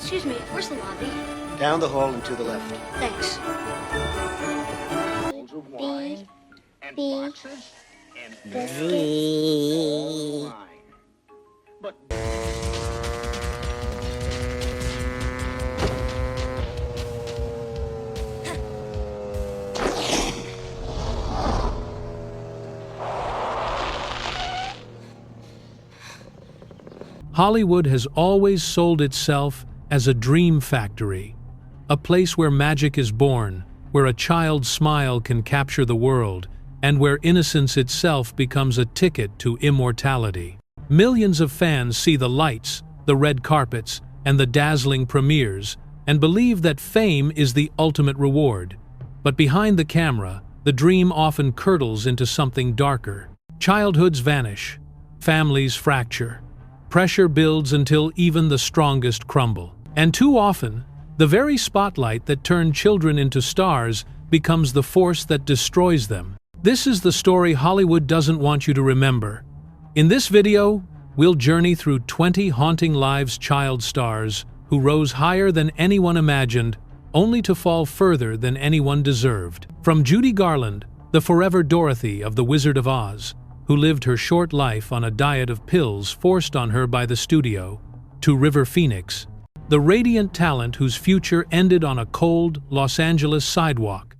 Excuse me, where's the lobby? Down the hall and to the left. Thanks. Bottles of wine and boxes and V. wine. But Hollywood has always sold itself as a dream factory, a place where magic is born, where a child's smile can capture the world, and where innocence itself becomes a ticket to immortality. Millions of fans see the lights, the red carpets, and the dazzling premieres, and believe that fame is the ultimate reward. But behind the camera, the dream often curdles into something darker. Childhoods vanish, families fracture, pressure builds until even the strongest crumble. And too often, the very spotlight that turned children into stars becomes the force that destroys them. This is the story Hollywood doesn't want you to remember. In this video, we'll journey through 20 haunting lives child stars who rose higher than anyone imagined, only to fall further than anyone deserved. From Judy Garland, the forever Dorothy of The Wizard of Oz, who lived her short life on a diet of pills forced on her by the studio, to River Phoenix, the radiant talent whose future ended on a cold Los Angeles sidewalk.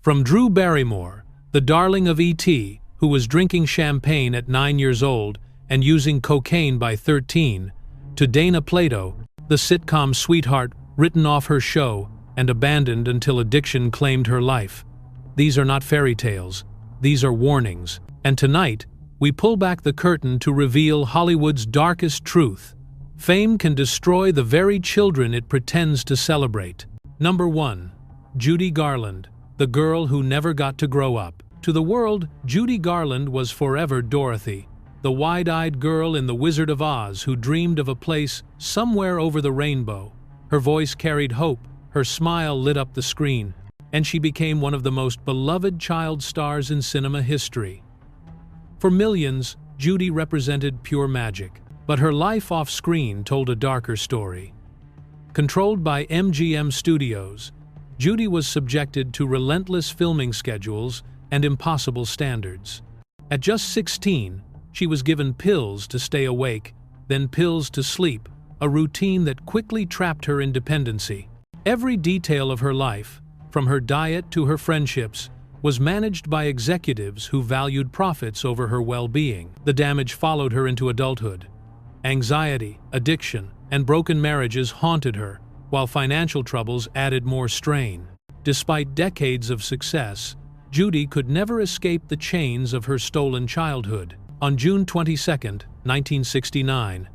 From Drew Barrymore, the darling of E.T., who was drinking champagne at 9 years old and using cocaine by 13, to Dana Plato, the sitcom sweetheart written off her show and abandoned until addiction claimed her life. These are not fairy tales, these are warnings. And tonight, we pull back the curtain to reveal Hollywood's darkest truth. Fame can destroy the very children it pretends to celebrate. Number 1. Judy Garland, the girl who never got to grow up. To the world, Judy Garland was forever Dorothy, the wide-eyed girl in The Wizard of Oz who dreamed of a place somewhere over the rainbow. Her voice carried hope, her smile lit up the screen, and she became one of the most beloved child stars in cinema history. For millions, Judy represented pure magic, but her life off-screen told a darker story. Controlled by MGM Studios, Judy was subjected to relentless filming schedules and impossible standards. At just 16, she was given pills to stay awake, then pills to sleep, a routine that quickly trapped her in dependency. Every detail of her life, from her diet to her friendships, was managed by executives who valued profits over her well-being. The damage followed her into adulthood. Anxiety, addiction, and broken marriages haunted her, while financial troubles added more strain. Despite decades of success, Judy could never escape the chains of her stolen childhood. On June 22, 1969,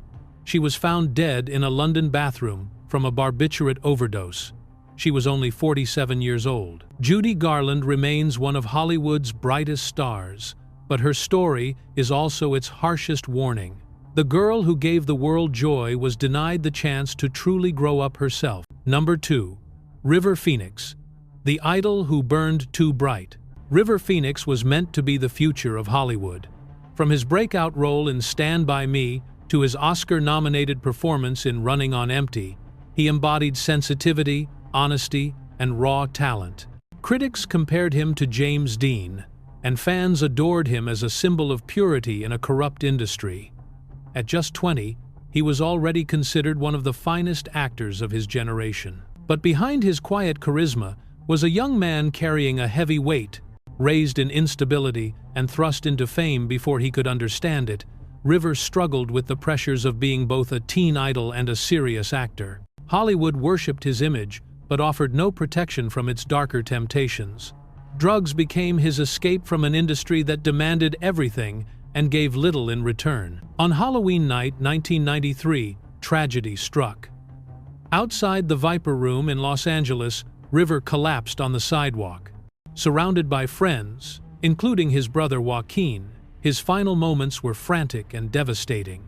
she was found dead in a London bathroom from a barbiturate overdose. She was only 47 years old. Judy Garland remains one of Hollywood's brightest stars, but her story is also its harshest warning. The girl who gave the world joy was denied the chance to truly grow up herself. Number 2. River Phoenix, the idol who burned too bright. River Phoenix was meant to be the future of Hollywood. From his breakout role in Stand By Me to his Oscar-nominated performance in Running on Empty, he embodied sensitivity, honesty, and raw talent. Critics compared him to James Dean, and fans adored him as a symbol of purity in a corrupt industry. At just 20, he was already considered one of the finest actors of his generation. But behind his quiet charisma was a young man carrying a heavy weight. Raised in instability and thrust into fame before he could understand it, River struggled with the pressures of being both a teen idol and a serious actor. Hollywood worshipped his image, but offered no protection from its darker temptations. Drugs became his escape from an industry that demanded everything and gave little in return. On Halloween night 1993, tragedy struck. Outside the Viper Room in Los Angeles, River collapsed on the sidewalk. Surrounded by friends, including his brother Joaquin, his final moments were frantic and devastating.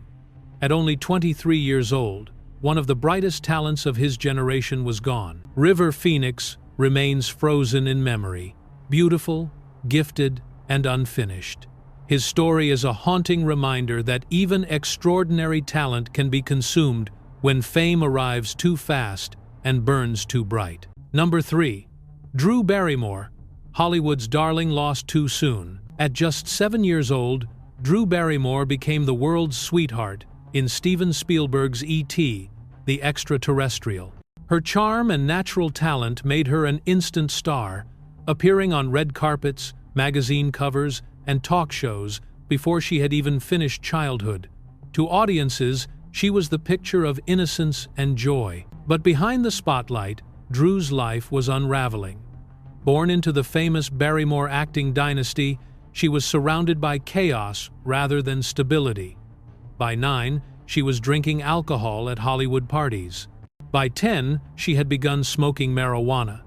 At only 23 years old, one of the brightest talents of his generation was gone. River Phoenix remains frozen in memory, beautiful, gifted, and unfinished. His story is a haunting reminder that even extraordinary talent can be consumed when fame arrives too fast and burns too bright. Number 3. Drew Barrymore, Hollywood's darling, lost too soon. At just 7 years old, Drew Barrymore became the world's sweetheart in Steven Spielberg's E.T., the Extraterrestrial. Her charm and natural talent made her an instant star, appearing on red carpets, magazine covers, and talk shows before she had even finished childhood. To audiences, she was the picture of innocence and joy. But behind the spotlight, Drew's life was unraveling. Born into the famous Barrymore acting dynasty, she was surrounded by chaos rather than stability. By 9, she was drinking alcohol at Hollywood parties. By 10, she had begun smoking marijuana.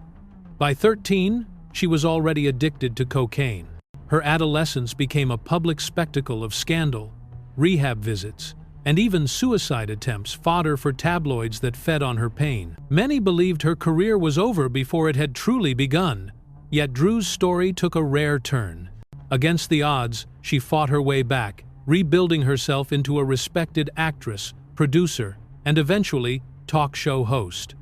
By 13, she was already addicted to cocaine. Her adolescence became a public spectacle of scandal, rehab visits, and even suicide attempts, fodder for tabloids that fed on her pain. Many believed her career was over before it had truly begun, yet Drew's story took a rare turn. Against the odds, she fought her way back, rebuilding herself into a respected actress, producer, and eventually talk show host.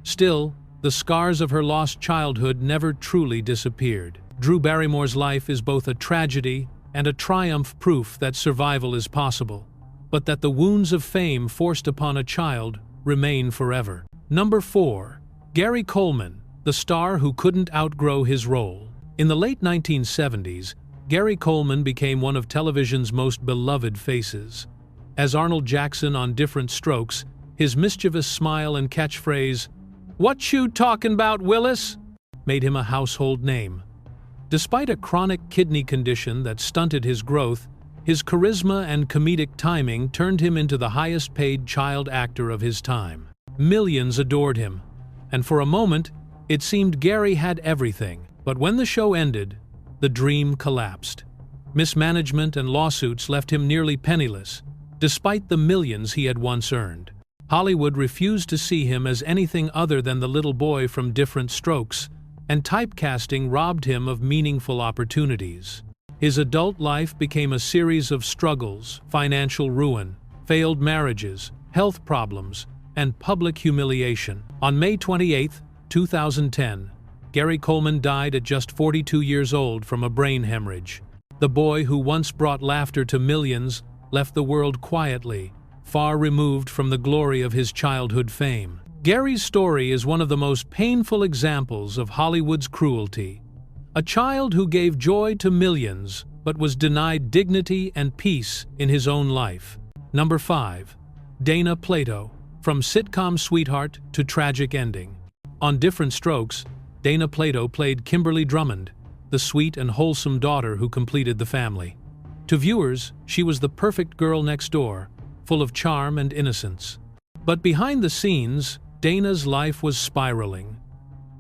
Still, the scars of her lost childhood never truly disappeared. Drew Barrymore's life is both a tragedy and a triumph, proof that survival is possible, but that the wounds of fame forced upon a child remain forever. Number 4. Gary Coleman, the star who couldn't outgrow his role. In the late 1970s, Gary Coleman became one of television's most beloved faces. As Arnold Jackson on Different Strokes, his mischievous smile and catchphrase, "What you talking about, Willis?" made him a household name. Despite a chronic kidney condition that stunted his growth, his charisma and comedic timing turned him into the highest-paid child actor of his time. Millions adored him, and for a moment, it seemed Gary had everything. But when the show ended, the dream collapsed. Mismanagement and lawsuits left him nearly penniless, despite the millions he had once earned. Hollywood refused to see him as anything other than the little boy from Different Strokes, and typecasting robbed him of meaningful opportunities. His adult life became a series of struggles, financial ruin, failed marriages, health problems, and public humiliation. On May 28, 2010, Gary Coleman died at just 42 years old from a brain hemorrhage. The boy who once brought laughter to millions left the world quietly, far removed from the glory of his childhood fame. Gary's story is one of the most painful examples of Hollywood's cruelty. A child who gave joy to millions, but was denied dignity and peace in his own life. Number 5. Dana Plato, from sitcom sweetheart to tragic ending. On Different Strokes, Dana Plato played Kimberly Drummond, the sweet and wholesome daughter who completed the family. To viewers, she was the perfect girl next door, full of charm and innocence. But behind the scenes, Dana's life was spiraling.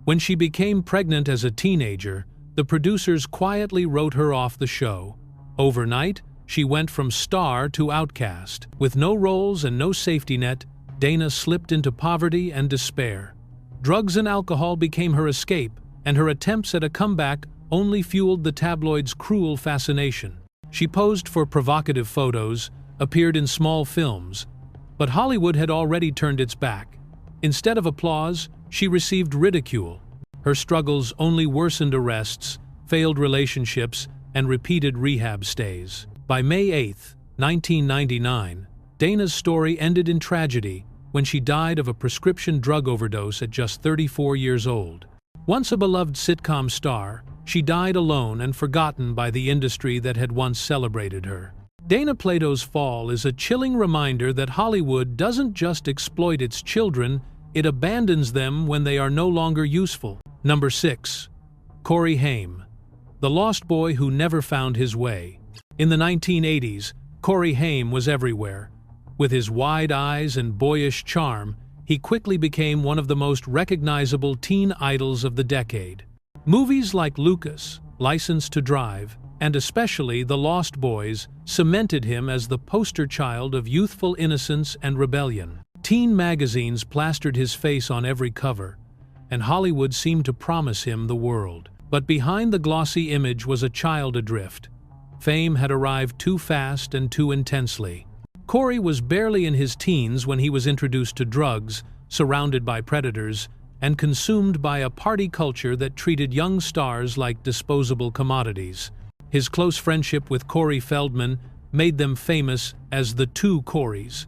When she became pregnant as a teenager, the producers quietly wrote her off the show. Overnight, she went from star to outcast. With no roles and no safety net, Dana slipped into poverty and despair. Drugs and alcohol became her escape, and her attempts at a comeback only fueled the tabloids' cruel fascination. She posed for provocative photos, appeared in small films, but Hollywood had already turned its back. Instead of applause, she received ridicule. Her struggles only worsened: arrests, failed relationships, and repeated rehab stays. By May 8, 1999, Dana's story ended in tragedy when she died of a prescription drug overdose at just 34 years old. Once a beloved sitcom star, she died alone and forgotten by the industry that had once celebrated her. Dana Plato's fall is a chilling reminder that Hollywood doesn't just exploit its children, it abandons them when they are no longer useful. Number 6. Corey Haim, the lost boy who never found his way. In the 1980s, Corey Haim was everywhere. With his wide eyes and boyish charm, he quickly became one of the most recognizable teen idols of the decade. Movies like Lucas, License to Drive, and especially The Lost Boys cemented him as the poster child of youthful innocence and rebellion. Teen magazines plastered his face on every cover, and Hollywood seemed to promise him the world. But behind the glossy image was a child adrift. Fame had arrived too fast and too intensely. Corey was barely in his teens when he was introduced to drugs, surrounded by predators, and consumed by a party culture that treated young stars like disposable commodities. His close friendship with Corey Feldman made them famous as the Two Coreys,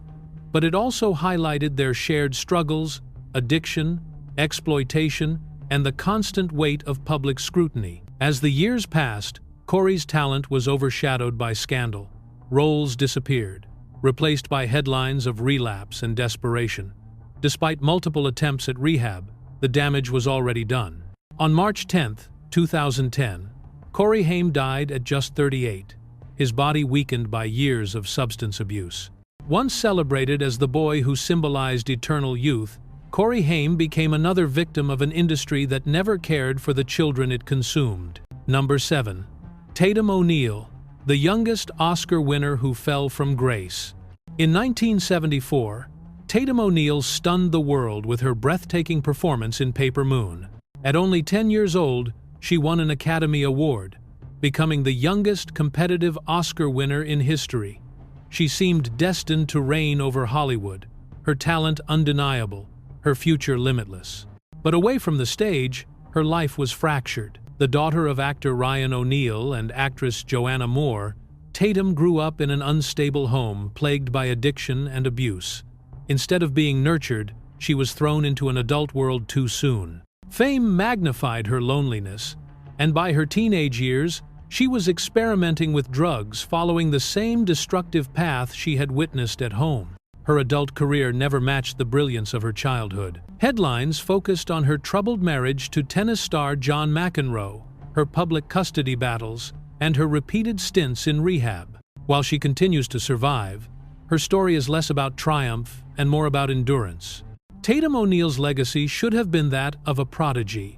but it also highlighted their shared struggles, addiction, exploitation, and the constant weight of public scrutiny. As the years passed, Corey's talent was overshadowed by scandal. Roles disappeared, replaced by headlines of relapse and desperation. Despite multiple attempts at rehab, the damage was already done. On March 10, 2010, Corey Haim died at just 38, his body weakened by years of substance abuse. Once celebrated as the boy who symbolized eternal youth, Corey Haim became another victim of an industry that never cared for the children it consumed. Number 7. Tatum O'Neal, the youngest Oscar winner who fell from grace. In 1974, Tatum O'Neal stunned the world with her breathtaking performance in Paper Moon. At only 10 years old, she won an Academy Award, becoming the youngest competitive Oscar winner in history. She seemed destined to reign over Hollywood, her talent undeniable, her future limitless. But away from the stage, her life was fractured. The daughter of actor Ryan O'Neal and actress Joanna Moore, Tatum grew up in an unstable home plagued by addiction and abuse. Instead of being nurtured, she was thrown into an adult world too soon. Fame magnified her loneliness, and by her teenage years, she was experimenting with drugs, following the same destructive path she had witnessed at home. Her adult career never matched the brilliance of her childhood. Headlines focused on her troubled marriage to tennis star John McEnroe, her public custody battles, and her repeated stints in rehab. While she continues to survive, her story is less about triumph and more about endurance. Tatum O'Neal's legacy should have been that of a prodigy.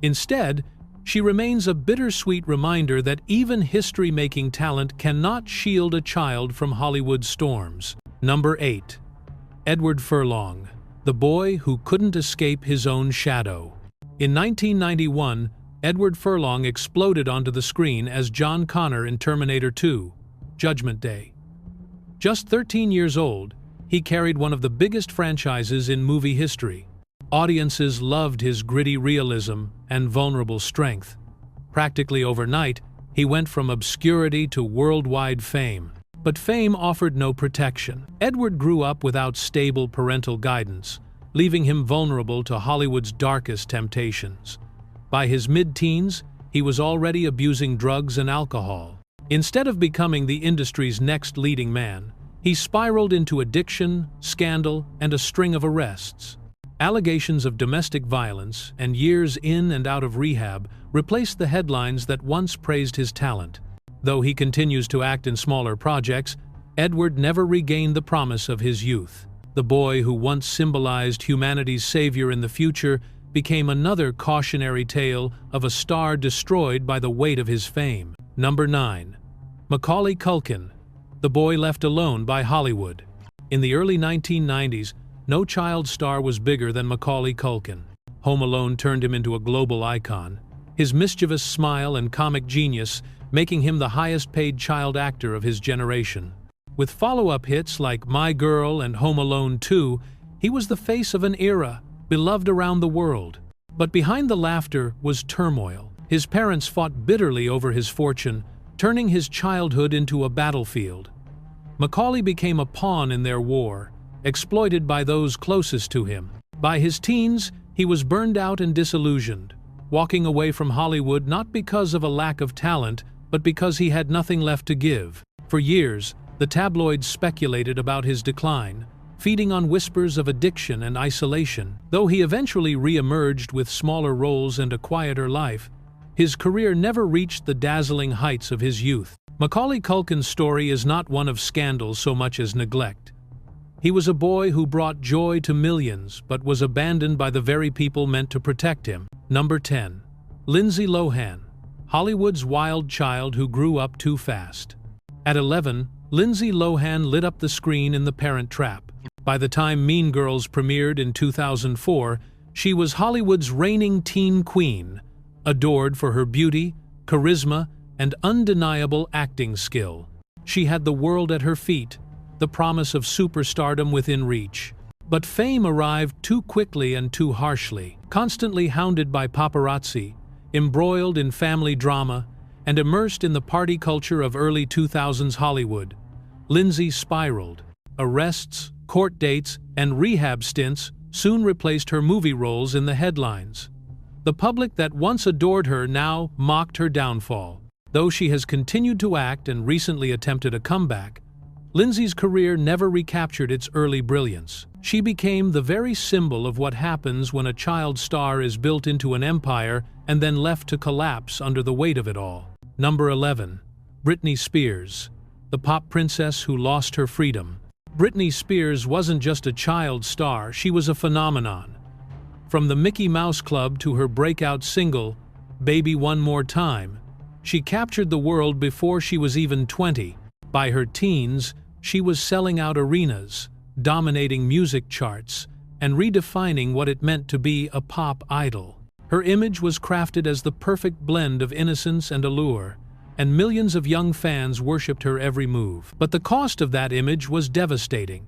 Instead, she remains a bittersweet reminder that even history-making talent cannot shield a child from Hollywood's storms. Number 8. Edward Furlong, the boy who couldn't escape his own shadow. In 1991, Edward Furlong exploded onto the screen as John Connor in Terminator 2: Judgment Day. Just 13 years old, he carried one of the biggest franchises in movie history. Audiences loved his gritty realism and vulnerable strength. Practically overnight, he went from obscurity to worldwide fame. But fame offered no protection. Edward grew up without stable parental guidance, leaving him vulnerable to Hollywood's darkest temptations. By his mid-teens, he was already abusing drugs and alcohol. Instead of becoming the industry's next leading man, he spiraled into addiction, scandal, and a string of arrests. Allegations of domestic violence and years in and out of rehab replaced the headlines that once praised his talent. Though he continues to act in smaller projects, Edward never regained the promise of his youth. The boy who once symbolized humanity's savior in the future became another cautionary tale of a star destroyed by the weight of his fame. Number 9. Macaulay Culkin, the boy left alone by Hollywood. In the early 1990s, no child star was bigger than Macaulay Culkin. Home Alone turned him into a global icon, his mischievous smile and comic genius making him the highest-paid child actor of his generation. With follow-up hits like My Girl and Home Alone 2, he was the face of an era, beloved around the world. But behind the laughter was turmoil. His parents fought bitterly over his fortune, turning his childhood into a battlefield. Macaulay became a pawn in their war, exploited by those closest to him. By his teens, he was burned out and disillusioned, walking away from Hollywood not because of a lack of talent, but because he had nothing left to give. For years, the tabloids speculated about his decline, feeding on whispers of addiction and isolation. Though he eventually re-emerged with smaller roles and a quieter life, his career never reached the dazzling heights of his youth. Macaulay Culkin's story is not one of scandal so much as neglect. He was a boy who brought joy to millions, but was abandoned by the very people meant to protect him. Number 10. Lindsay Lohan, Hollywood's wild child who grew up too fast. At 11, Lindsay Lohan lit up the screen in The Parent Trap. By the time Mean Girls premiered in 2004, she was Hollywood's reigning teen queen, adored for her beauty, charisma, and undeniable acting skill. She had the world at her feet, the promise of superstardom within reach. But fame arrived too quickly and too harshly. Constantly hounded by paparazzi, embroiled in family drama, and immersed in the party culture of early 2000s Hollywood, Lindsay spiraled. Arrests, court dates, and rehab stints soon replaced her movie roles in the headlines. The public that once adored her now mocked her downfall. Though she has continued to act and recently attempted a comeback, Lindsay's career never recaptured its early brilliance. She became the very symbol of what happens when a child star is built into an empire and then left to collapse under the weight of it all. Number 11. Britney Spears, the pop princess who lost her freedom. Britney Spears wasn't just a child star, she was a phenomenon. From the Mickey Mouse Club to her breakout single, Baby One More Time, she captured the world before she was even 20. By her teens, she was selling out arenas, dominating music charts, and redefining what it meant to be a pop idol. Her image was crafted as the perfect blend of innocence and allure, and millions of young fans worshipped her every move. But the cost of that image was devastating.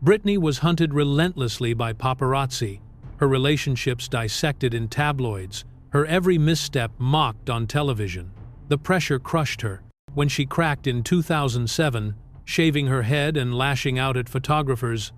Britney was hunted relentlessly by paparazzi, her relationships dissected in tabloids, her every misstep mocked on television. The pressure crushed her. When she cracked in 2007, shaving her head and lashing out at photographers,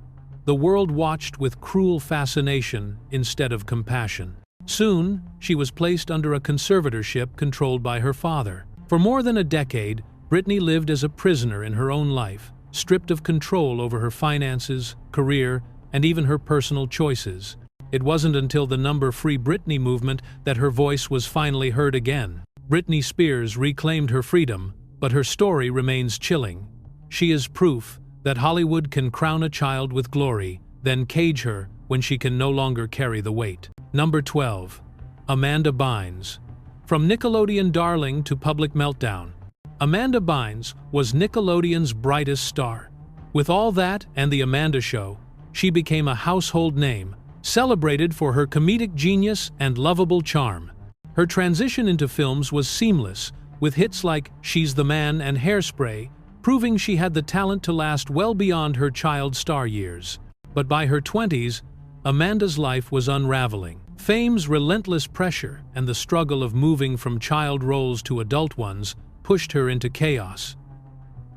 the world watched with cruel fascination instead of compassion. Soon, she was placed under a conservatorship controlled by her father. For more than a decade, Britney lived as a prisoner in her own life, stripped of control over her finances, career, and even her personal choices. It wasn't until the Free Britney movement that her voice was finally heard again. Britney Spears reclaimed her freedom, but her story remains chilling. She is proof that Hollywood can crown a child with glory, then cage her when she can no longer carry the weight. Number 12. Amanda Bynes. From Nickelodeon darling to public meltdown, Amanda Bynes was Nickelodeon's brightest star. With All That and The Amanda Show, she became a household name, celebrated for her comedic genius and lovable charm. Her transition into films was seamless, with hits like She's the Man and Hairspray, proving she had the talent to last well beyond her child star years. But by her 20s, Amanda's life was unraveling. Fame's relentless pressure and the struggle of moving from child roles to adult ones pushed her into chaos.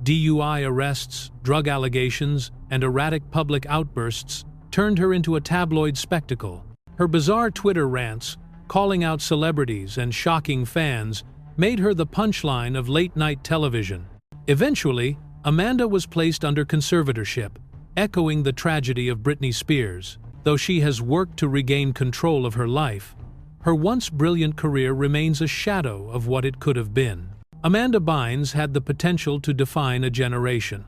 DUI arrests, drug allegations, and erratic public outbursts turned her into a tabloid spectacle. Her bizarre Twitter rants, calling out celebrities and shocking fans, made her the punchline of late-night television. Eventually, Amanda was placed under conservatorship, echoing the tragedy of Britney Spears. Though she has worked to regain control of her life, her once brilliant career remains a shadow of what it could have been. Amanda Bynes had the potential to define a generation.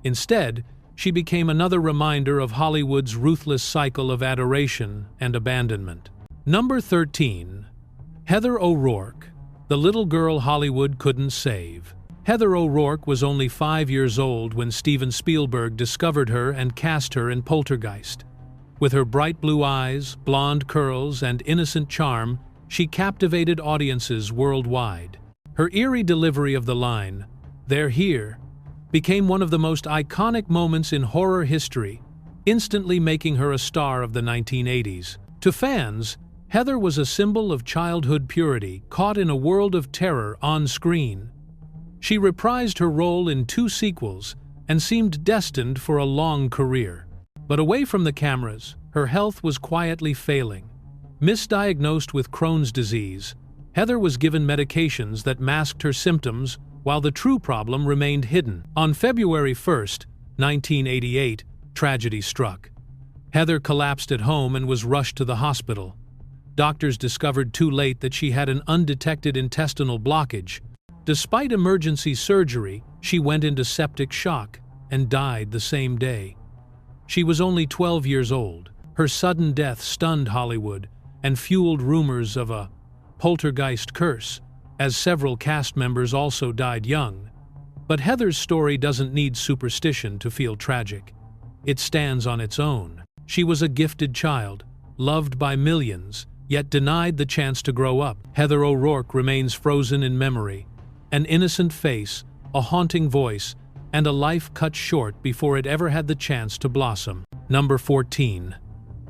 Instead, she became another reminder of Hollywood's ruthless cycle of adoration and abandonment. Number 13. Heather O'Rourke, the little girl Hollywood couldn't save. Heather O'Rourke was only 5 years old when Steven Spielberg discovered her and cast her in Poltergeist. With her bright blue eyes, blonde curls, and innocent charm, she captivated audiences worldwide. Her eerie delivery of the line, "They're here," became one of the most iconic moments in horror history, instantly making her a star of the 1980s. To fans, Heather was a symbol of childhood purity caught in a world of terror on screen. She reprised her role in 2 sequels and seemed destined for a long career. But away from the cameras, her health was quietly failing. Misdiagnosed with Crohn's disease, Heather was given medications that masked her symptoms while the true problem remained hidden. On February 1, 1988, tragedy struck. Heather collapsed at home and was rushed to the hospital. Doctors discovered too late that she had an undetected intestinal blockage. Despite emergency surgery, she went into septic shock and died the same day. She was only 12 years old. Her sudden death stunned Hollywood and fueled rumors of a poltergeist curse, as several cast members also died young. But Heather's story doesn't need superstition to feel tragic. It stands on its own. She was a gifted child, loved by millions, yet denied the chance to grow up. Heather O'Rourke remains frozen in memory, an innocent face, a haunting voice, and a life cut short before it ever had the chance to blossom. Number 14.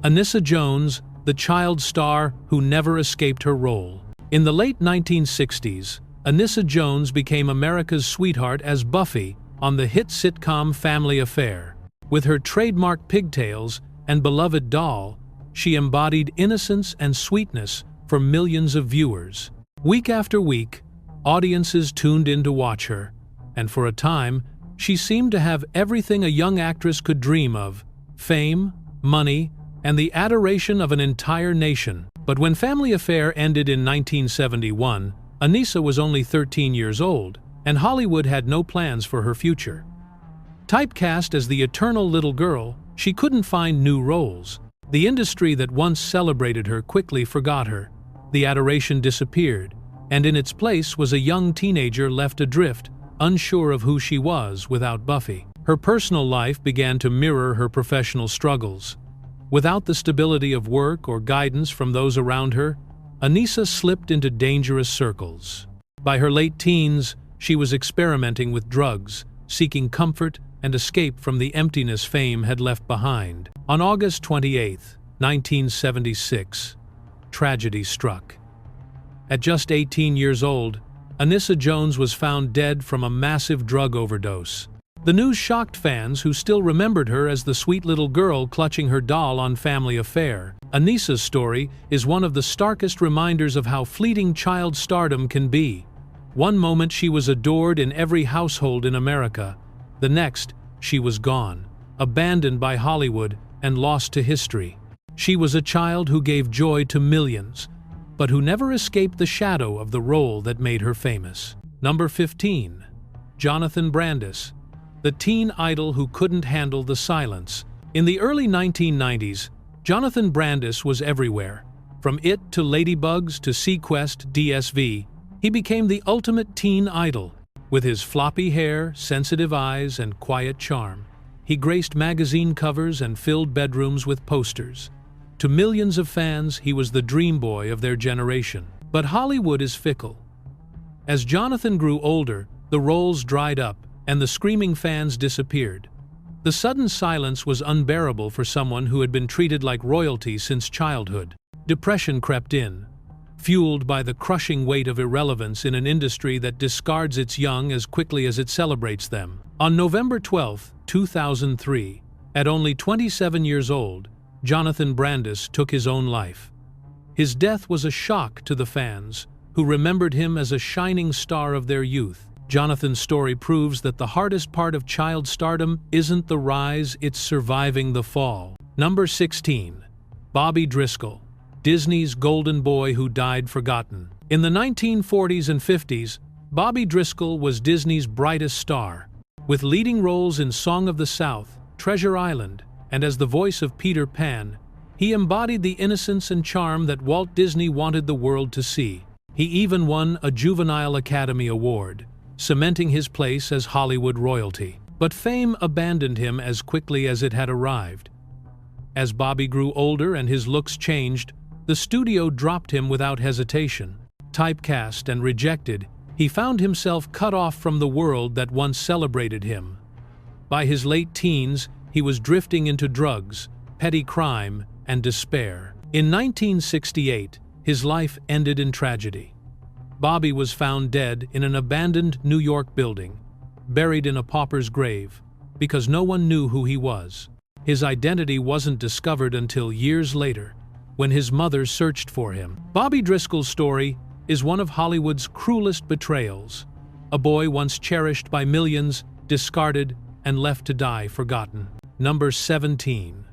Anissa Jones, the child star who never escaped her role. In the late 1960s, Anissa Jones became America's sweetheart as Buffy on the hit sitcom Family Affair. With her trademark pigtails and beloved doll, she embodied innocence and sweetness for millions of viewers. Week after week, audiences tuned in to watch her, and for a time, she seemed to have everything a young actress could dream of: fame, money, and the adoration of an entire nation. But when Family Affair ended in 1971, Anissa was only 13 years old, and Hollywood had no plans for her future. Typecast as the eternal little girl, she couldn't find new roles. The industry that once celebrated her quickly forgot her. The adoration disappeared, and in its place was a young teenager left adrift, unsure of who she was without Buffy. Her personal life began to mirror her professional struggles. Without the stability of work or guidance from those around her, Anissa slipped into dangerous circles. By her late teens, she was experimenting with drugs, seeking comfort and escape from the emptiness fame had left behind. On August 28, 1976, tragedy struck. At just 18 years old, Anissa Jones was found dead from a massive drug overdose. The news shocked fans who still remembered her as the sweet little girl clutching her doll on Family Affair. Anissa's story is one of the starkest reminders of how fleeting child stardom can be. One moment she was adored in every household in America. The next, she was gone, abandoned by Hollywood and lost to history. She was a child who gave joy to millions, but who never escaped the shadow of the role that made her famous. Number 15. Jonathan Brandis, the teen idol who couldn't handle the silence. In the early 1990s, Jonathan Brandis was everywhere. From It to Ladybugs to Sequest DSV, he became the ultimate teen idol. With his floppy hair, sensitive eyes, and quiet charm, he graced magazine covers and filled bedrooms with posters. To millions of fans, he was the dream boy of their generation. But Hollywood is fickle. As Jonathan grew older, the roles dried up, and the screaming fans disappeared. The sudden silence was unbearable for someone who had been treated like royalty since childhood. Depression crept in, fueled by the crushing weight of irrelevance in an industry that discards its young as quickly as it celebrates them. On November 12, 2003, at only 27 years old, Jonathan Brandis took his own life. His death was a shock to the fans, who remembered him as a shining star of their youth. Jonathan's story proves that the hardest part of child stardom isn't the rise, it's surviving the fall. Number 16. Bobby Driscoll, Disney's golden boy who died forgotten. In the 1940s and 50s, Bobby Driscoll was Disney's brightest star. With leading roles in Song of the South, Treasure Island, and as the voice of Peter Pan, he embodied the innocence and charm that Walt Disney wanted the world to see. He even won a Juvenile Academy Award, cementing his place as Hollywood royalty. But fame abandoned him as quickly as it had arrived. As Bobby grew older and his looks changed, the studio dropped him without hesitation. Typecast and rejected, he found himself cut off from the world that once celebrated him. By his late teens, he was drifting into drugs, petty crime, and despair. In 1968, his life ended in tragedy. Bobby was found dead in an abandoned New York building, buried in a pauper's grave, because no one knew who he was. His identity wasn't discovered until years later, when his mother searched for him. Bobby Driscoll's story is one of Hollywood's cruelest betrayals. A boy once cherished by millions, discarded, and left to die forgotten. Number 17.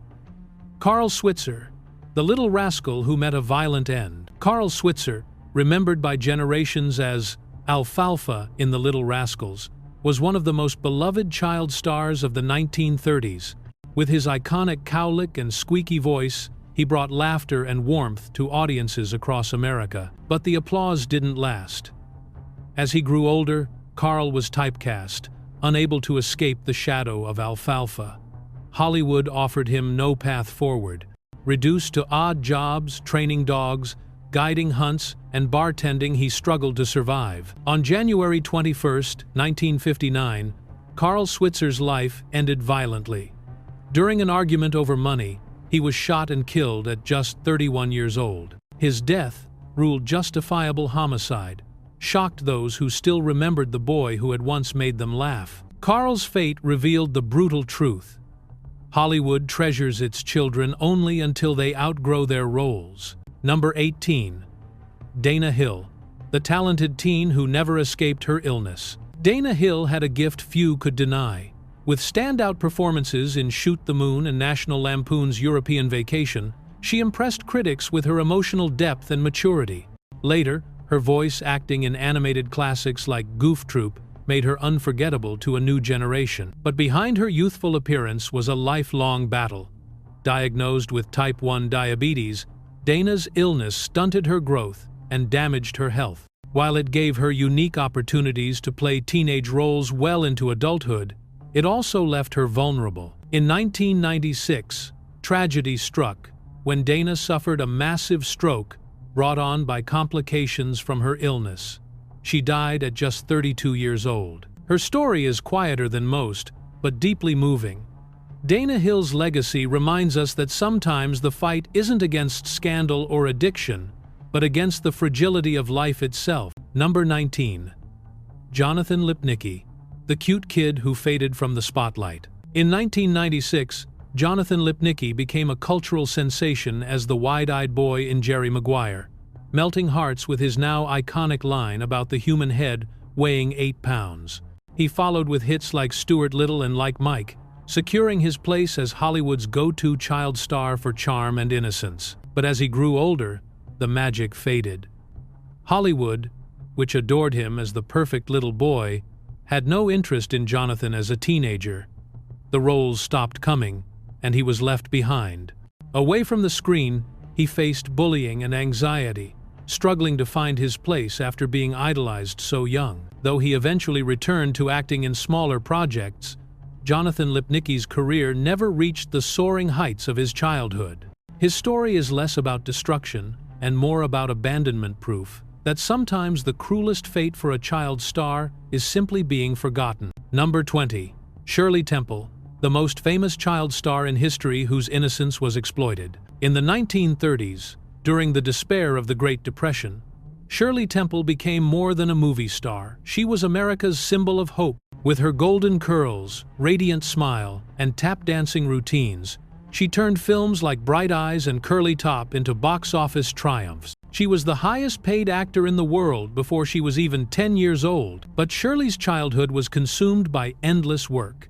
Carl Switzer, the little rascal who met a violent end. Carl Switzer, remembered by generations as Alfalfa in The Little Rascals, was one of the most beloved child stars of the 1930s. With his iconic cowlick and squeaky voice, he brought laughter and warmth to audiences across America. But the applause didn't last. As he grew older, Carl was typecast, unable to escape the shadow of Alfalfa. Hollywood offered him no path forward. Reduced to odd jobs, training dogs, guiding hunts, and bartending, he struggled to survive. On January 21, 1959, Carl Switzer's life ended violently. During an argument over money, he was shot and killed at just 31 years old. His death, ruled justifiable homicide, shocked those who still remembered the boy who had once made them laugh. Carl's fate revealed the brutal truth. Hollywood treasures its children only until they outgrow their roles. Number 18. Dana Hill, the talented teen who never escaped her illness. Dana Hill had a gift few could deny. With standout performances in Shoot the Moon and National Lampoon's European Vacation, she impressed critics with her emotional depth and maturity. Later, her voice acting in animated classics like Goof Troop made her unforgettable to a new generation. But behind her youthful appearance was a lifelong battle. Diagnosed with type 1 diabetes, Dana's illness stunted her growth and damaged her health. While it gave her unique opportunities to play teenage roles well into adulthood, it also left her vulnerable. In 1996, tragedy struck when Dana suffered a massive stroke brought on by complications from her illness. She died at just 32 years old. Her story is quieter than most, but deeply moving. Dana Hill's legacy reminds us that sometimes the fight isn't against scandal or addiction, but against the fragility of life itself. Number 19. Jonathan Lipnicki, the cute kid who faded from the spotlight. In 1996, Jonathan Lipnicki became a cultural sensation as the wide-eyed boy in Jerry Maguire, melting hearts with his now iconic line about the human head weighing 8 pounds. He followed with hits like Stuart Little and Like Mike, securing his place as Hollywood's go-to child star for charm and innocence. But as he grew older, the magic faded. Hollywood, which adored him as the perfect little boy, had no interest in Jonathan as a teenager. The roles stopped coming, and he was left behind. Away from the screen, he faced bullying and anxiety, struggling to find his place after being idolized so young. Though he eventually returned to acting in smaller projects, Jonathan Lipnicki's career never reached the soaring heights of his childhood. His story is less about destruction and more about abandonment, proof that sometimes the cruelest fate for a child star is simply being forgotten. Number 20. Shirley Temple, the most famous child star in history whose innocence was exploited. In the 1930s, during the despair of the Great Depression, Shirley Temple became more than a movie star. She was America's symbol of hope. With her golden curls, radiant smile, and tap-dancing routines, she turned films like Bright Eyes and Curly Top into box office triumphs. She was the highest-paid actor in the world before she was even 10 years old, but Shirley's childhood was consumed by endless work.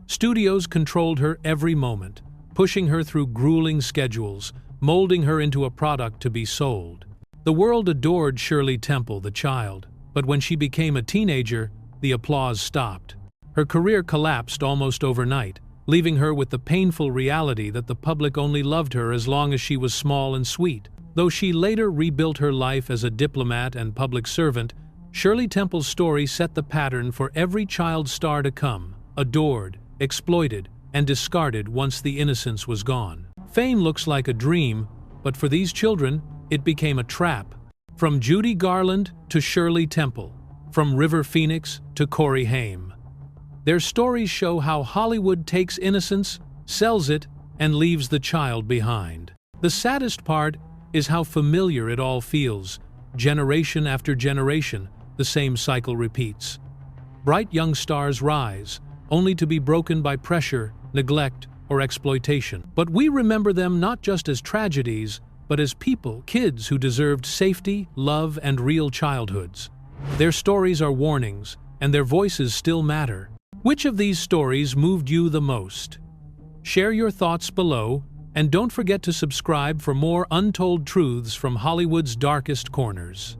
Studios controlled her every moment, pushing her through grueling schedules, molding her into a product to be sold. The world adored Shirley Temple, the child, but when she became a teenager, the applause stopped. Her career collapsed almost overnight, leaving her with the painful reality that the public only loved her as long as she was small and sweet. Though she later rebuilt her life as a diplomat and public servant, Shirley Temple's story set the pattern for every child star to come, adored, exploited, and discarded once the innocence was gone. Fame looks like a dream, but for these children, it became a trap. From Judy Garland to Shirley Temple, from River Phoenix to Corey Haim. Their stories show how Hollywood takes innocence, sells it, and leaves the child behind. The saddest part is how familiar it all feels. Generation after generation, the same cycle repeats. Bright young stars rise, only to be broken by pressure, neglect, or exploitation. But we remember them not just as tragedies, but as people, kids who deserved safety, love, and real childhoods. Their stories are warnings, and their voices still matter. Which of these stories moved you the most? Share your thoughts below, and don't forget to subscribe for more untold truths from Hollywood's darkest corners.